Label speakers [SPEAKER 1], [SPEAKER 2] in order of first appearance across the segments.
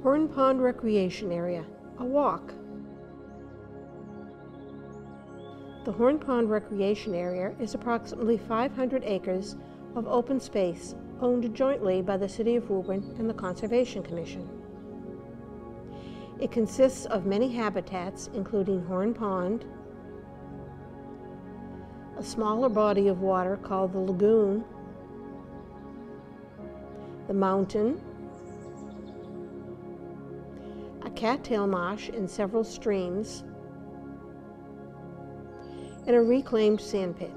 [SPEAKER 1] Woburn Pond Recreation Area, a walk. The Woburn Pond Recreation Area is approximately 500 acres of open space owned jointly by the City of Woburn and the Conservation Commission. It consists of many habitats, including Woburn Pond, a smaller body of water called the lagoon, the mountain, a cattail marsh and several streams, and a reclaimed sandpit.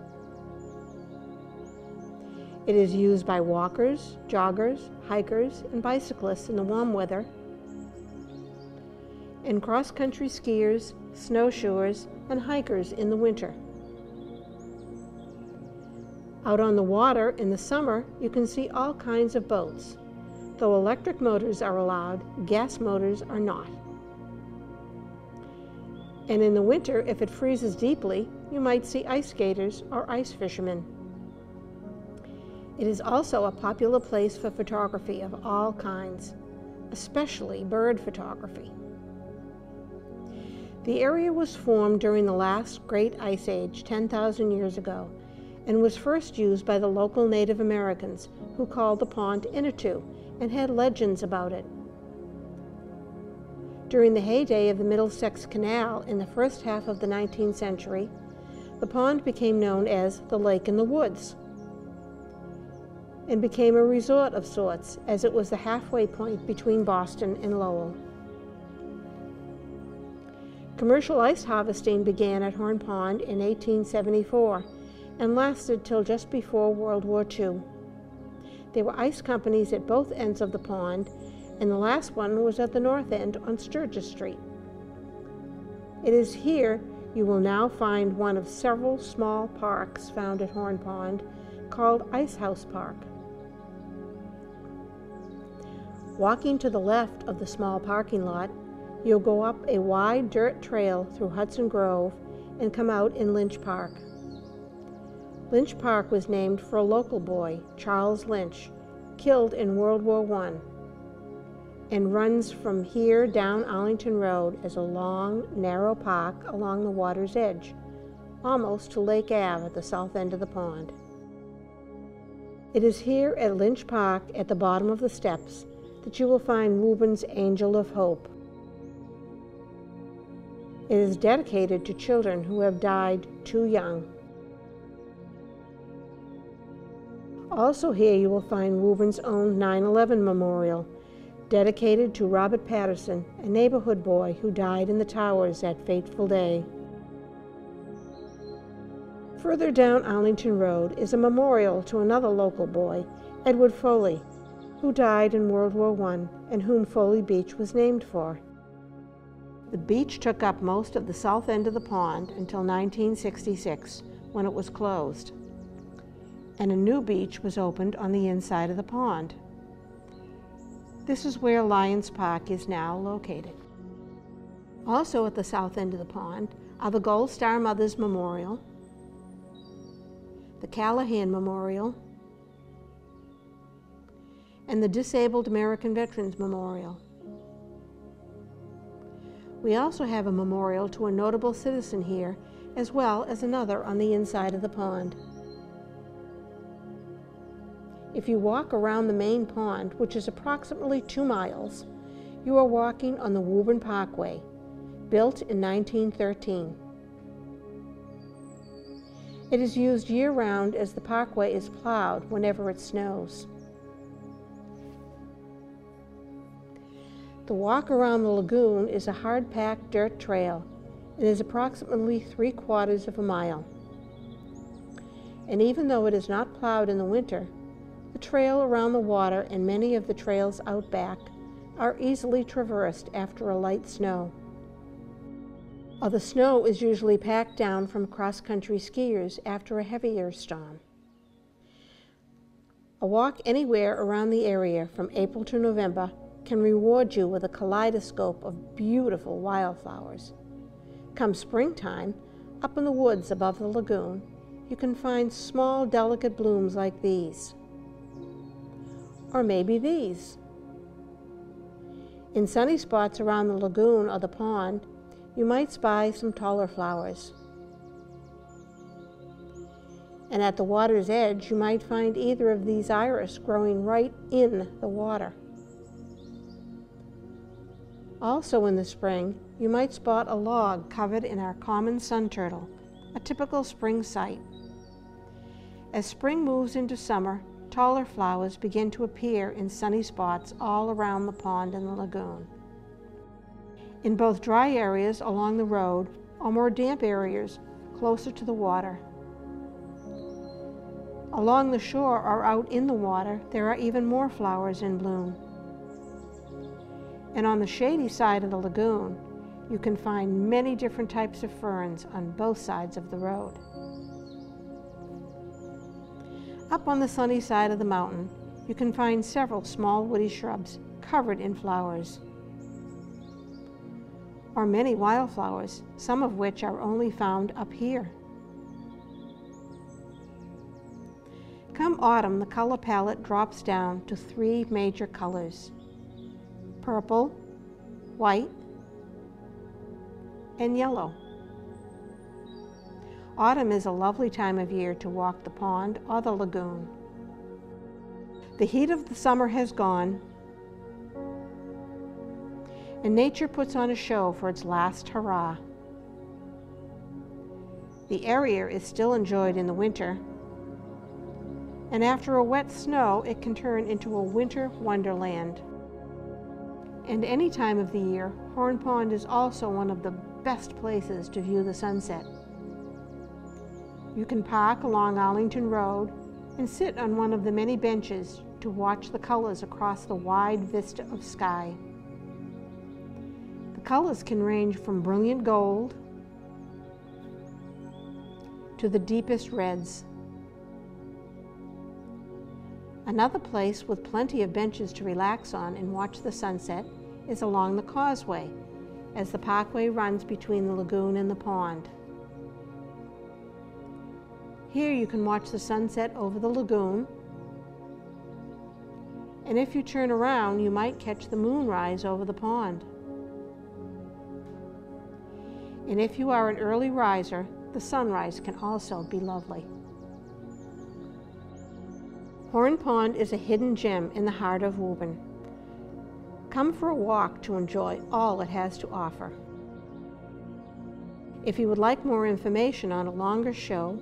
[SPEAKER 1] It is used by walkers, joggers, hikers, and bicyclists in the warm weather, and cross-country skiers, snowshoers, and hikers in the winter. Out on the water in the summer, you can see all kinds of boats. Though electric motors are allowed, gas motors are not. And in the winter, if it freezes deeply, you might see ice skaters or ice fishermen. It is also a popular place for photography of all kinds, especially bird photography. The area was formed during the last great ice age 10,000 years ago and was first used by the local Native Americans who called the pond Inatu and had legends about it. During the heyday of the Middlesex Canal in the first half of the 19th century, the pond became known as the Lake in the Woods and became a resort of sorts, as it was the halfway point between Boston and Lowell. Commercial ice harvesting began at Woburn Pond in 1874 and lasted till just before World War II. There were ice companies at both ends of the pond, and the last one was at the north end on Sturgis Street. It is here you will now find one of several small parks found at Woburn Pond called Ice House Park. Walking to the left of the small parking lot, you'll go up a wide dirt trail through Hudson Grove and come out in Lynch Park. Lynch Park was named for a local boy, Charles Lynch, killed in World War I, and runs from here down Arlington Road as a long, narrow park along the water's edge, almost to Lake Ave at the south end of the pond. It is here at Lynch Park, at the bottom of the steps, that you will find Reuben's Angel of Hope. It is dedicated to children who have died too young. Also here you will find Reuben's own 9/11 Memorial, dedicated to Robert Patterson, a neighborhood boy who died in the towers that fateful day. Further down Arlington Road is a memorial to another local boy, Edward Foley, who died in World War I and whom Foley Beach was named for. The beach took up most of the south end of the pond until 1966, when it was closed, and a new beach was opened on the inside of the pond. This is where Lions Park is now located. Also at the south end of the pond are the Gold Star Mothers Memorial, the Callahan Memorial, and the Disabled American Veterans Memorial. We also have a memorial to a notable citizen here, as well as another on the inside of the pond. If you walk around the main pond, which is approximately 2 miles, you are walking on the Woburn Parkway, built in 1913. It is used year-round as the parkway is plowed whenever it snows. The walk around the lagoon is a hard-packed dirt trail and is approximately 3/4 of a mile. And even though it is not plowed in the winter, the trail around the water and many of the trails out back are easily traversed after a light snow. The snow is usually packed down from cross-country skiers after a heavier storm. A walk anywhere around the area from April to November can reward you with a kaleidoscope of beautiful wildflowers. Come springtime, up in the woods above the lagoon, you can find small, delicate blooms like these. Or maybe these. In sunny spots around the lagoon or the pond, you might spy some taller flowers. And at the water's edge, you might find either of these iris growing right in the water. Also in the spring, you might spot a log covered in our common sun turtle, a typical spring sight. As spring moves into summer, taller flowers begin to appear in sunny spots all around the pond and the lagoon. In both dry areas along the road or more damp areas closer to the water. Along the shore or out in the water, there are even more flowers in bloom. And on the shady side of the lagoon, you can find many different types of ferns on both sides of the road. Up on the sunny side of the mountain, you can find several small woody shrubs covered in flowers, or many wildflowers, some of which are only found up here. Come autumn, the color palette drops down to 3 major colors: purple, white, and yellow. Autumn is a lovely time of year to walk the pond or the lagoon. The heat of the summer has gone, and nature puts on a show for its last hurrah. The area is still enjoyed in the winter, and after a wet snow, it can turn into a winter wonderland. And any time of the year, Horn Pond is also one of the best places to view the sunset. You can park along Arlington Road and sit on one of the many benches to watch the colors across the wide vista of sky. The colors can range from brilliant gold to the deepest reds. Another place with plenty of benches to relax on and watch the sunset is along the causeway, as the parkway runs between the lagoon and the pond. Here you can watch the sunset over the lagoon, and if you turn around, you might catch the moonrise over the pond. And if you are an early riser, the sunrise can also be lovely. Horn Pond is a hidden gem in the heart of Woburn. Come for a walk to enjoy all it has to offer. If you would like more information on a longer show,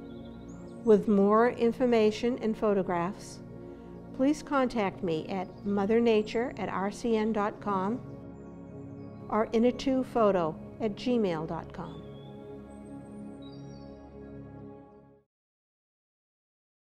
[SPEAKER 1] with more information and photographs, please contact me at mothernature@rcn.com or inner2photo@gmail.com.